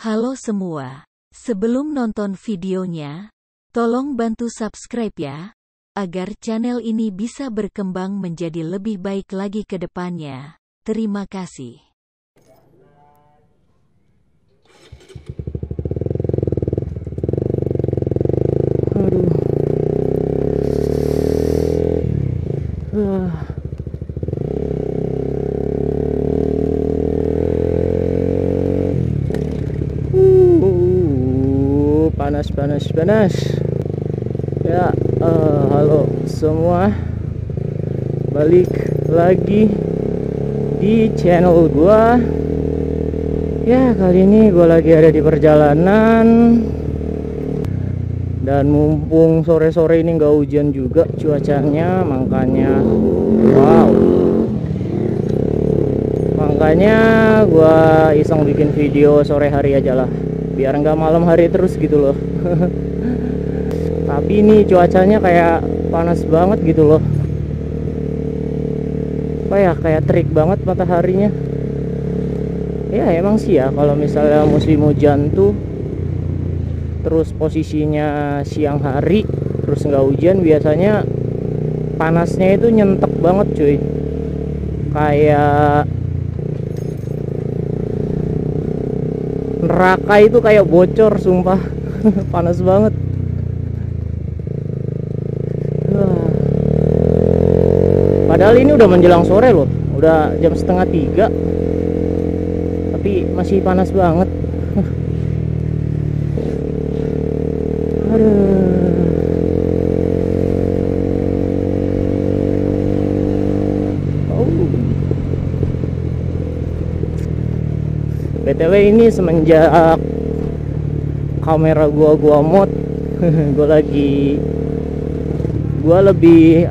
Halo semua. Sebelum nonton videonya, tolong bantu subscribe ya, agar channel ini bisa berkembang menjadi lebih baik lagi ke depannya. Terima kasih. Panas ya. Halo semua, balik lagi di channel gua ya. Kali ini gua lagi ada di perjalanan, dan mumpung sore-sore ini nggak hujan juga cuacanya, makanya gua iseng bikin video sore hari aja lah, biar nggak malam hari terus gitu loh. Tapi ini cuacanya kayak panas banget gitu loh. Kayak terik banget mataharinya. Ya emang sih ya, kalau misalnya musim hujan tuh terus posisinya siang hari terus nggak hujan, biasanya panasnya itu nyentek banget cuy. Kayak neraka itu kayak bocor, sumpah. Panas banget. Padahal ini udah menjelang sore loh, udah jam 2:30, tapi masih panas banget. BTW ini semenjak kamera gua mod, gua lebih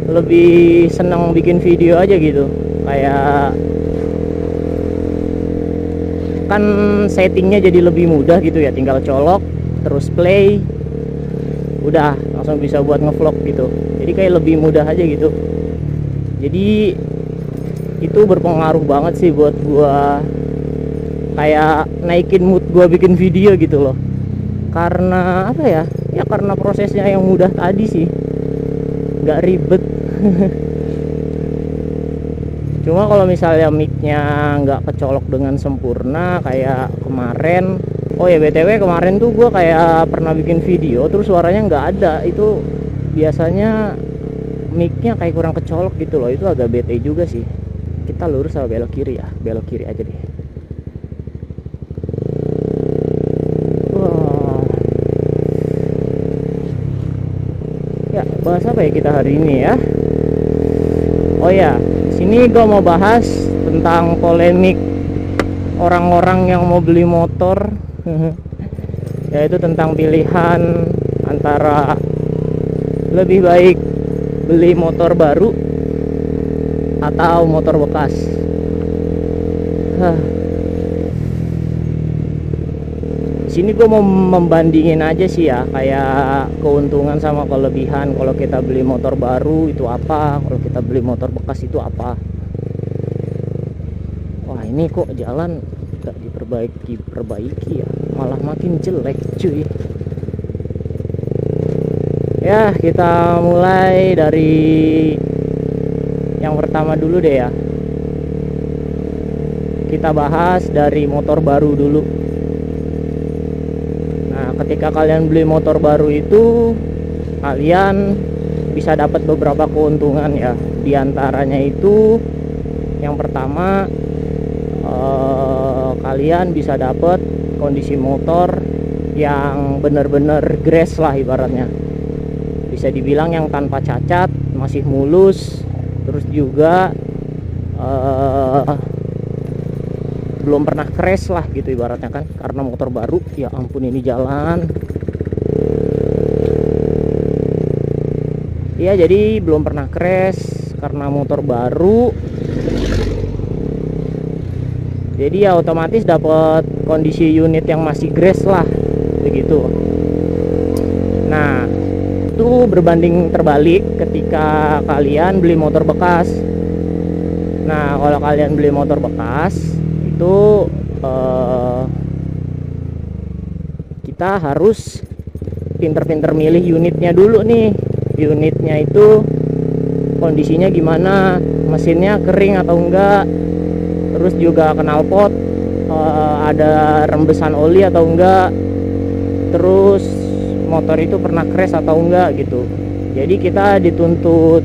lebih senang bikin video aja gitu. Kayak kan settingnya jadi lebih mudah gitu ya, tinggal colok terus play, udah langsung bisa buat ngevlog gitu. Jadi kayak lebih mudah aja gitu. Jadi itu berpengaruh banget sih buat gua, kayak naikin mood gua bikin video gitu loh. Karena karena prosesnya yang mudah tadi sih, nggak ribet. Cuma kalau misalnya micnya nggak kecolok dengan sempurna kayak kemarin. Oh ya, BTW kemarin tuh gue kayak pernah bikin video terus suaranya nggak ada. Itu biasanya micnya kayak kurang kecolok gitu loh. Itu agak bete juga sih. Kita lurus sama belok kiri ya, belok kiri aja deh. Ya, bahas apa ya kita hari ini ya? Oh ya, sini gue mau bahas tentang polemik orang-orang yang mau beli motor. Yaitu tentang pilihan antara lebih baik beli motor baru atau motor bekas. Sini gue mau membandingin aja sih ya, kayak keuntungan sama kelebihan. Kalau kita beli motor baru itu apa, kalau kita beli motor bekas itu apa. Wah, ini kok jalan gak diperbaiki ya, malah makin jelek cuy. Ya, kita mulai dari yang pertama dulu deh ya. Kita bahas dari motor baru dulu. Ketika kalian beli motor baru itu, kalian bisa dapat beberapa keuntungan ya. Di antaranya itu, yang pertama, kalian bisa dapat kondisi motor yang benar-benar grass lah ibaratnya. Bisa dibilang yang tanpa cacat, masih mulus. Terus juga belum pernah crash lah gitu ibaratnya kan, karena motor baru. Ya ampun, ini jalan ya, jadi belum pernah crash karena motor baru. Jadi ya otomatis dapat kondisi unit yang masih grass lah begitu. Nah, itu berbanding terbalik ketika kalian beli motor bekas. Nah, kalau kalian beli motor bekas itu kita harus pinter-pinter milih unitnya dulu nih. Unitnya itu kondisinya gimana, mesinnya kering atau enggak, terus juga knalpot ada rembesan oli atau enggak, terus motor itu pernah crash atau enggak gitu. Jadi kita dituntut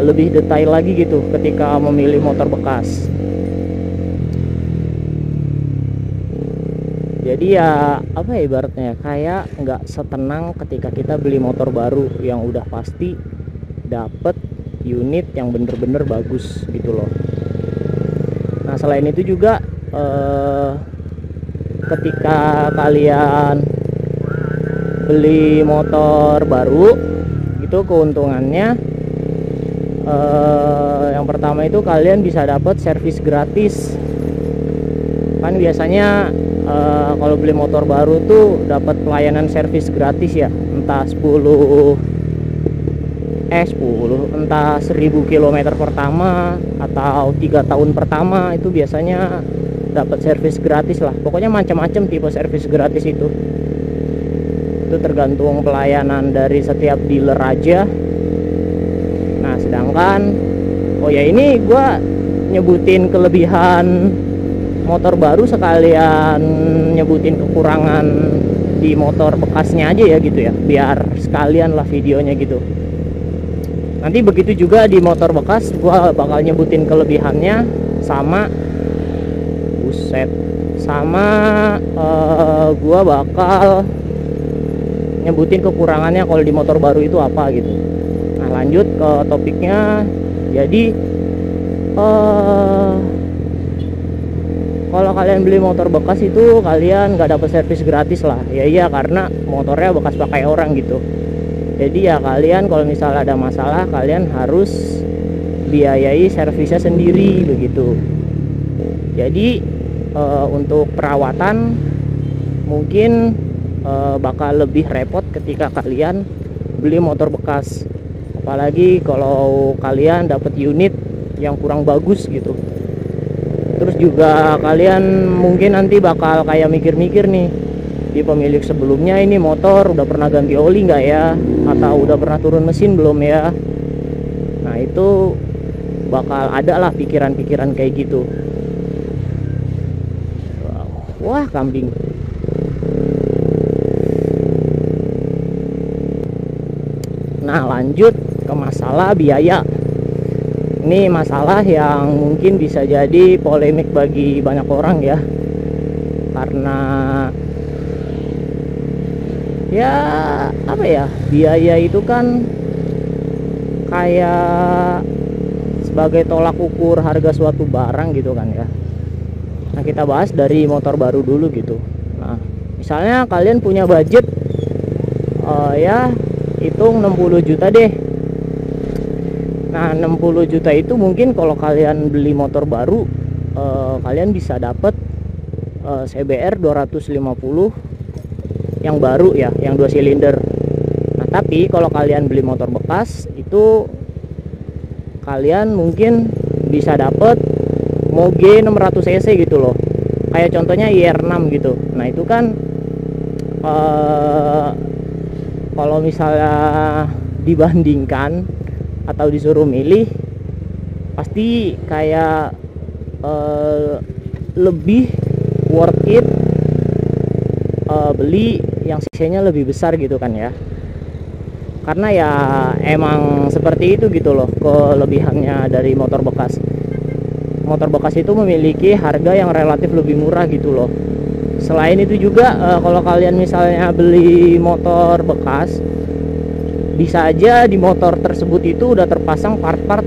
lebih detail lagi gitu ketika memilih motor bekas. Jadi ya ibaratnya kayak nggak setenang ketika kita beli motor baru yang udah pasti dapet unit yang bener-bener bagus gitu loh. Nah selain itu juga ketika kalian beli motor baru itu keuntungannya yang pertama itu kalian bisa dapat servis gratis. Kan biasanya kalau beli motor baru tuh dapat pelayanan servis gratis ya, entah 1000 km pertama atau 3 tahun pertama itu biasanya dapat servis gratis lah. Pokoknya macam-macam tipe servis gratis itu tergantung pelayanan dari setiap dealer aja. Nah sedangkan ini gua nyebutin kelebihan motor baru sekalian nyebutin kekurangan di motor bekasnya aja ya gitu ya, biar sekalian lah videonya gitu. Nanti begitu juga di motor bekas gua bakal nyebutin kelebihannya sama gua bakal nyebutin kekurangannya kalau di motor baru itu apa gitu. Nah lanjut ke topiknya. Jadi kalau kalian beli motor bekas itu kalian nggak dapat servis gratis lah. Ya iya, karena motornya bekas pakai orang gitu. Jadi ya kalian kalau misalnya ada masalah kalian harus biayai servisnya sendiri begitu. Jadi untuk perawatan mungkin bakal lebih repot ketika kalian beli motor bekas. Apalagi kalau kalian dapat unit yang kurang bagus gitu. Terus juga kalian mungkin nanti bakal kayak mikir-mikir nih, di pemilik sebelumnya ini motor udah pernah ganti oli nggak ya, atau udah pernah turun mesin belum ya. Nah itu bakal ada lah pikiran-pikiran kayak gitu. Wah kambing. Nah lanjut ke masalah biaya. Ini masalah yang mungkin bisa jadi polemik bagi banyak orang ya, karena biaya itu kan kayak sebagai tolak ukur harga suatu barang gitu kan ya. Nah kita bahas dari motor baru dulu gitu. Nah misalnya kalian punya budget hitung 60 juta deh. Nah 60 juta itu mungkin kalau kalian beli motor baru kalian bisa dapat CBR 250 yang baru ya, yang 2 silinder. Nah tapi kalau kalian beli motor bekas itu kalian mungkin bisa dapat Moge 600 cc gitu loh, kayak contohnya IR6 gitu. Nah itu kan kalau misalnya dibandingkan atau disuruh milih pasti kayak lebih worth it beli yang cc-nya lebih besar gitu kan ya, karena ya emang seperti itu gitu loh kelebihannya dari motor bekas. Motor bekas itu memiliki harga yang relatif lebih murah gitu loh. Selain itu juga kalau kalian misalnya beli motor bekas, bisa aja di motor tersebut itu udah terpasang part-part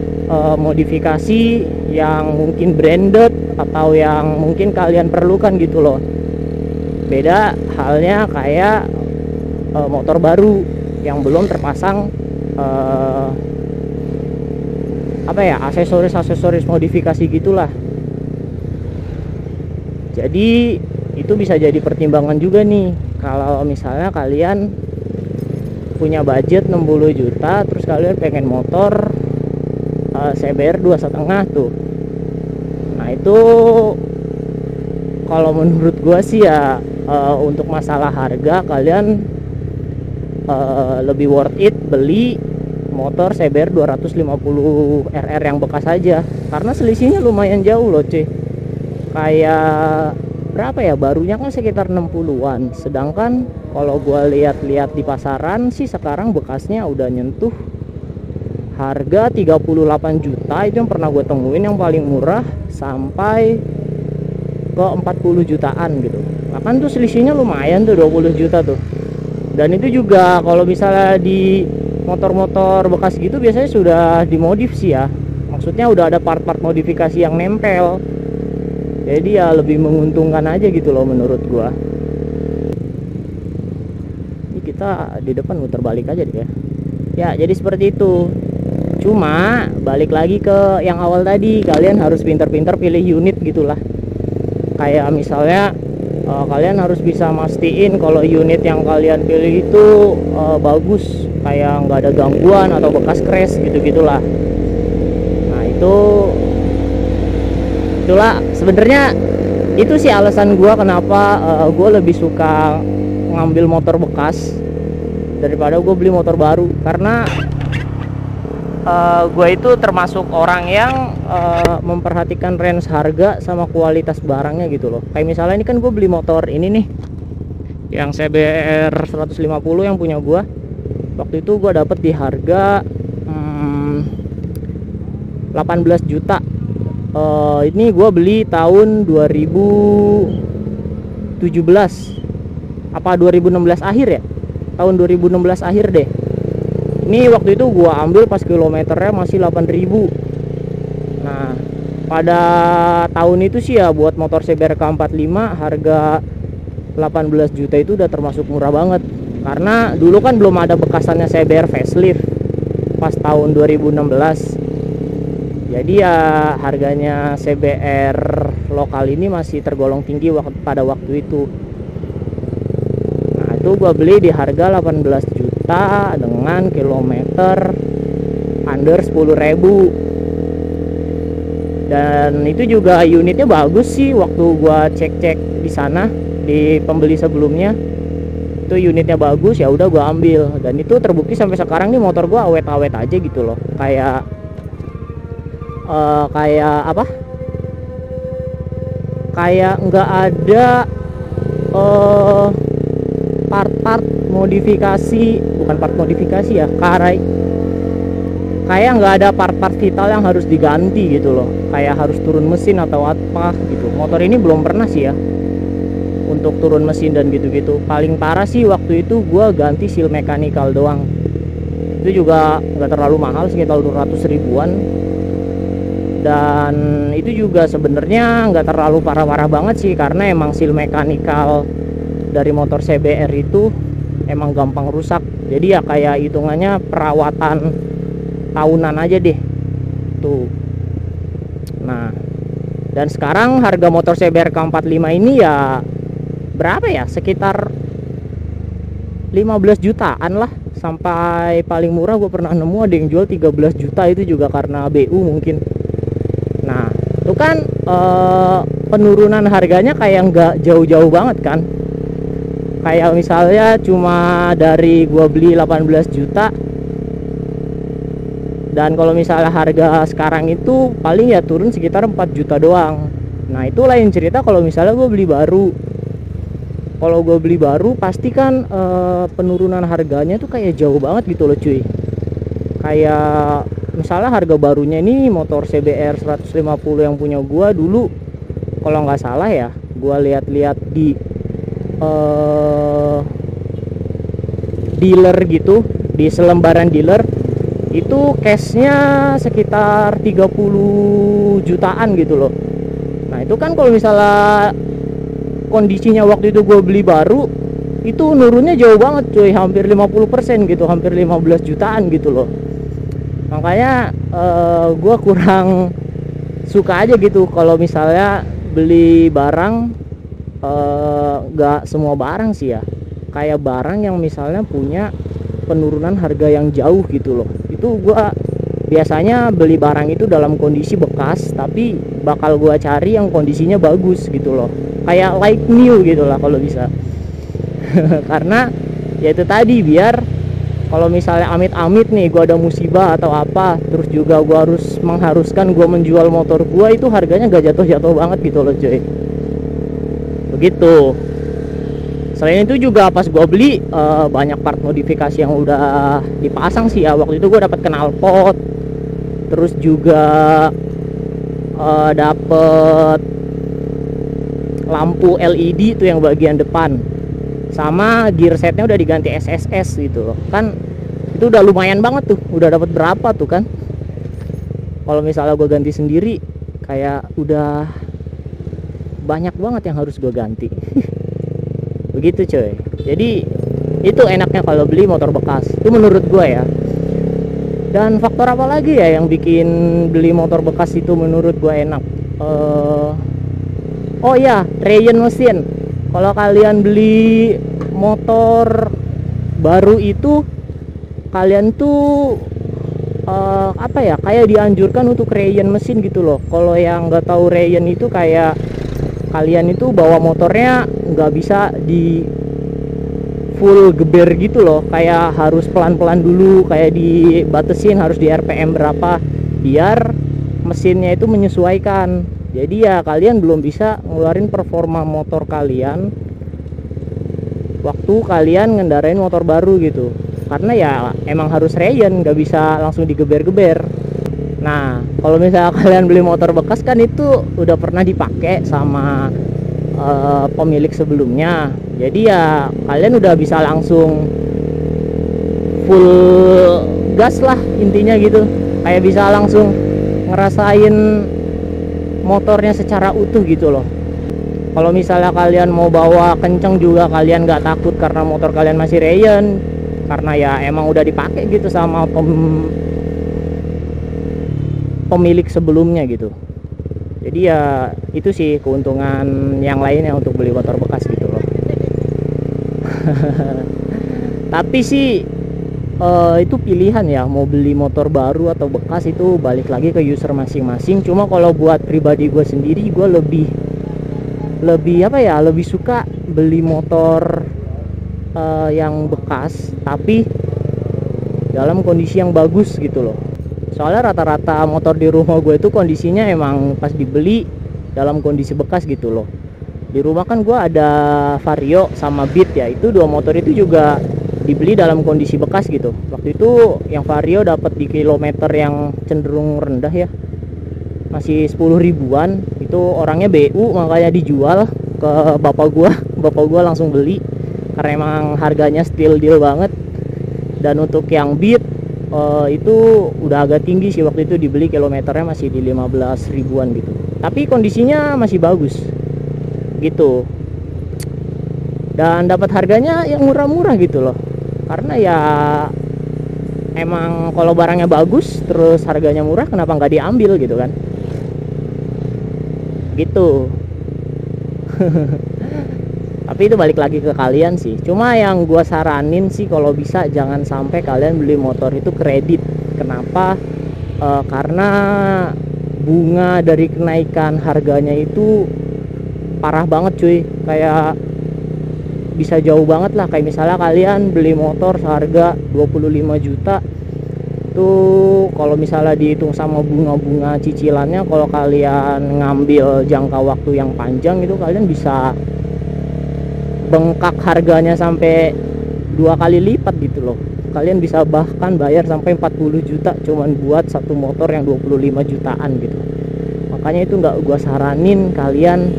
modifikasi yang mungkin branded atau yang mungkin kalian perlukan gitu loh. Beda halnya kayak motor baru yang belum terpasang aksesoris modifikasi gitulah. Jadi itu bisa jadi pertimbangan juga nih kalau misalnya kalian punya budget 60 juta terus kalian pengen motor CBR 2,5 tuh. Nah itu kalau menurut gua sih ya untuk masalah harga kalian lebih worth it beli motor CBR 250 RR yang bekas aja, karena selisihnya lumayan jauh loh cuy. Kayak berapa ya, barunya kan sekitar 60-an, sedangkan kalau gua lihat-lihat di pasaran sih sekarang bekasnya udah nyentuh harga 38 juta. Itu yang pernah gue temuin yang paling murah, sampai ke 40 jutaan gitu. Bahkan tuh selisihnya lumayan tuh, 20 juta tuh. Dan itu juga kalau misalnya di motor-motor bekas gitu biasanya sudah dimodif sih ya, maksudnya udah ada part-part modifikasi yang nempel, jadi ya lebih menguntungkan aja gitu loh menurut gua. Ini kita di depan muter balik aja deh ya. Ya jadi seperti itu. Cuma balik lagi ke yang awal tadi, kalian harus pinter-pinter pilih unit gitulah. Kayak misalnya kalian harus bisa mastiin kalau unit yang kalian pilih itu bagus, kayak nggak ada gangguan atau bekas crash gitu-gitulah. Nah itulah sebenarnya itu sih alasan gua kenapa gua lebih suka ngambil motor bekas daripada gue beli motor baru, karena gue itu termasuk orang yang memperhatikan range harga sama kualitas barangnya gitu loh. Kayak misalnya ini kan gue beli motor ini nih, yang CBR 150 yang punya gue. Waktu itu gue dapet di harga 18 juta. Ini gue beli tahun 2017 apa 2016 akhir ya, tahun 2016 akhir deh. Ini waktu itu gua ambil pas kilometernya masih 8.000. Nah, pada tahun itu sih ya buat motor CBR K45 harga 18 juta itu udah termasuk murah banget. Karena dulu kan belum ada bekasannya CBR facelift pas tahun 2016. Jadi ya harganya CBR lokal ini masih tergolong tinggi pada waktu itu. Nah, itu gua beli di harga 18 juta dengan kilometer under 10.000. Dan itu juga unitnya bagus sih, waktu gua cek-cek di sana di pembeli sebelumnya itu unitnya bagus, ya udah gua ambil. Dan itu terbukti sampai sekarang nih motor gua awet-awet aja gitu loh, kayak apa, kayak nggak ada part-part modifikasi, bukan part modifikasi ya, kayak nggak ada part-part vital yang harus diganti gitu loh, kayak harus turun mesin atau apa gitu. Motor ini belum pernah sih ya untuk turun mesin dan gitu-gitu. Paling parah sih waktu itu gua ganti seal mechanical doang, itu juga nggak terlalu mahal, sekitar 200 ribuan. Dan itu juga sebenarnya nggak terlalu parah-parah banget sih, karena emang seal mechanical dari motor CBR itu emang gampang rusak. Jadi ya kayak hitungannya perawatan tahunan aja deh tuh. Nah, dan sekarang harga motor CBR K45 ini ya berapa ya, sekitar 15 jutaan lah. Sampai paling murah gue pernah nemu ada yang jual 13 juta, itu juga karena BU mungkin. Nah itu kan penurunan harganya kayak nggak jauh-jauh banget kan. Kayak misalnya cuma dari gua beli 18 juta, dan kalau misalnya harga sekarang itu paling ya turun sekitar 4 juta doang. Nah itu lain cerita kalau misalnya gua beli baru. Kalau gua beli baru pasti kan penurunan harganya tuh kayak jauh banget gitu loh cuy. Kayak misalnya harga barunya ini motor CBR 150 yang punya gua dulu, kalau nggak salah ya, gua lihat-lihat di dealer gitu, di selembaran dealer itu cashnya sekitar 30 jutaan gitu loh. Nah itu kan kalau misalnya kondisinya waktu itu gue beli baru, itu nurunnya jauh banget cuy, hampir 50% gitu, hampir 15 jutaan gitu loh. Makanya gue kurang suka aja gitu kalau misalnya beli barang, gak semua barang sih ya, kayak barang yang misalnya punya penurunan harga yang jauh gitu loh, itu gua biasanya beli barang itu dalam kondisi bekas, tapi bakal gua cari yang kondisinya bagus gitu loh, kayak like new gitu lah kalau bisa. Karena ya itu tadi, biar kalau misalnya amit-amit nih gua ada musibah atau apa, terus juga gua mengharuskan gua menjual motor gua, itu harganya gak jatuh-jatuh banget gitu loh cuy. Begitu. Selain itu juga pas gua beli banyak part modifikasi yang udah dipasang sih ya. Waktu itu gua dapat knalpot, terus juga dapet lampu LED tuh yang bagian depan, sama gear setnya udah diganti SSS gitu loh. Kan itu udah lumayan banget tuh, udah dapat berapa tuh kan. Kalau misalnya gue ganti sendiri kayak udah banyak banget yang harus gue ganti. Begitu coy. Jadi itu enaknya kalau beli motor bekas, itu menurut gue ya. Dan faktor apa lagi ya yang bikin beli motor bekas itu menurut gue enak? Oh ya, Rayon mesin. Kalau kalian beli motor baru itu, kalian tuh apa ya, kayak dianjurkan untuk Rayon mesin gitu loh. Kalau yang nggak tahu Rayon itu kayak kalian itu bawa motornya nggak bisa di full geber gitu loh, kayak harus pelan-pelan dulu, kayak dibatasin harus di RPM berapa biar mesinnya itu menyesuaikan. Jadi ya kalian belum bisa ngeluarin performa motor kalian waktu kalian ngendarain motor baru gitu, karena ya emang harus Rayon, nggak bisa langsung digeber-geber. Nah kalau misalnya kalian beli motor bekas kan itu udah pernah dipakai sama pemilik sebelumnya, jadi ya kalian udah bisa langsung full gas lah intinya gitu, kayak bisa langsung ngerasain motornya secara utuh gitu loh. Kalau misalnya kalian mau bawa kenceng juga kalian nggak takut karena motor kalian masih Rayon, karena ya emang udah dipakai gitu sama pemilik sebelumnya gitu. Jadi ya itu sih keuntungan yang lainnya untuk beli motor bekas gitu loh. Tapi sih itu pilihan ya, mau beli motor baru atau bekas itu balik lagi ke user masing-masing. Cuma kalau buat pribadi gue sendiri, gue lebih apa ya, lebih suka beli motor yang bekas tapi dalam kondisi yang bagus gitu loh. Soalnya rata-rata motor di rumah gue itu kondisinya emang pas dibeli dalam kondisi bekas gitu loh. Di rumah kan gue ada Vario sama Beat ya, itu dua motor itu juga dibeli dalam kondisi bekas gitu. Waktu itu yang Vario dapat di kilometer yang cenderung rendah ya, masih 10 ribuan. Itu orangnya BU, makanya dijual ke bapak gua langsung beli karena emang harganya still deal banget. Dan untuk yang Beat itu udah agak tinggi sih, waktu itu dibeli kilometernya masih di 15 ribuan gitu, tapi kondisinya masih bagus gitu. Dan dapat harganya yang murah-murah gitu loh, karena ya emang kalau barangnya bagus terus harganya murah, kenapa nggak diambil gitu kan, gitu. Tapi itu balik lagi ke kalian sih. Cuma yang gua saranin sih kalau bisa jangan sampai kalian beli motor itu kredit. Kenapa? Karena bunga dari kenaikan harganya itu parah banget cuy, kayak bisa jauh banget lah. Kayak misalnya kalian beli motor seharga 25 juta tuh, kalau misalnya dihitung sama bunga-bunga cicilannya, kalau kalian ngambil jangka waktu yang panjang itu kalian bisa bengkak harganya sampai 2 kali lipat gitu loh. Kalian bisa bahkan bayar sampai 40 juta cuman buat satu motor yang 25 jutaan gitu. Makanya itu nggak gua saranin kalian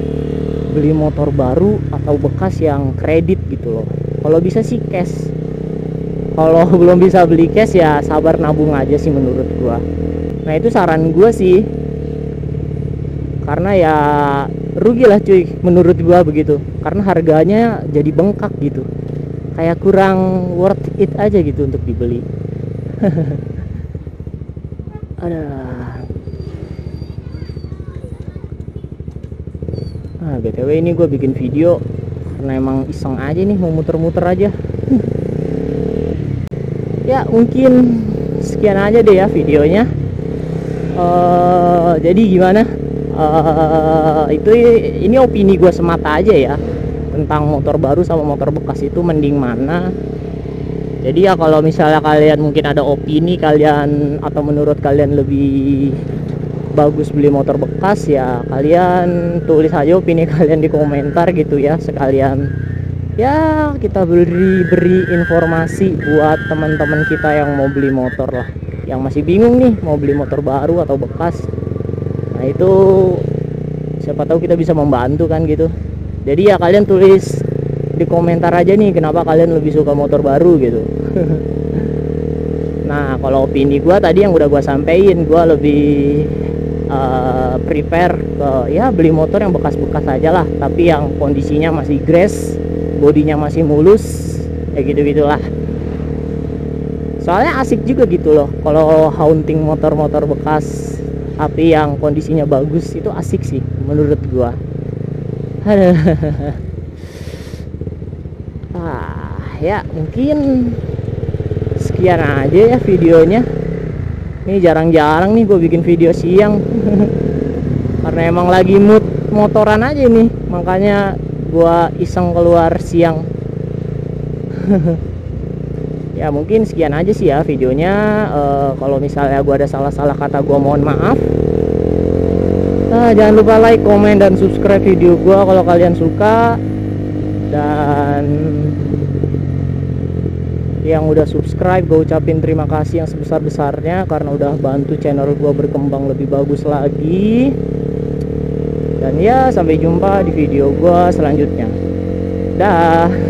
beli motor baru atau bekas yang kredit gitu loh. Kalau bisa sih cash. Kalau belum bisa beli cash ya sabar nabung aja sih menurut gua. Nah itu saran gua sih, karena ya rugi lah cuy menurut gua begitu, karena harganya jadi bengkak gitu, kayak kurang worth it aja gitu untuk dibeli. BTW ini gue bikin video karena emang iseng aja nih, mau muter-muter aja. Ya mungkin sekian aja deh ya videonya. Jadi gimana, ini opini gue semata aja ya tentang motor baru sama motor bekas itu mending mana. Jadi ya kalau misalnya kalian mungkin ada opini kalian atau menurut kalian lebih bagus beli motor bekas, ya kalian tulis aja opini kalian di komentar gitu ya, sekalian ya kita beri informasi buat teman-teman kita yang mau beli motor lah, yang masih bingung nih mau beli motor baru atau bekas. Nah itu siapa tahu kita bisa membantu kan gitu. Jadi ya kalian tulis di komentar aja nih kenapa kalian lebih suka motor baru gitu. Nah kalau opini gue tadi yang udah gue sampein, gue lebih prepare ke ya beli motor yang bekas-bekas aja lah, tapi yang kondisinya masih grass, bodinya masih mulus, kayak gitu-gitulah. Soalnya asik juga gitu loh kalau hunting motor-motor bekas tapi yang kondisinya bagus, itu asik sih menurut gua. Ya mungkin sekian aja ya videonya. Ini jarang-jarang nih gue bikin video siang karena emang lagi mood motoran aja nih, makanya gue iseng keluar siang. Ya mungkin sekian aja sih ya videonya. Kalau misalnya gue ada salah-salah kata, gue mohon maaf. Jangan lupa like, komen, dan subscribe video gue kalau kalian suka. Dan yang udah subscribe, gue ucapin terima kasih yang sebesar-besarnya karena udah bantu channel gue berkembang lebih bagus lagi. Dan ya sampai jumpa di video gue selanjutnya. Dah.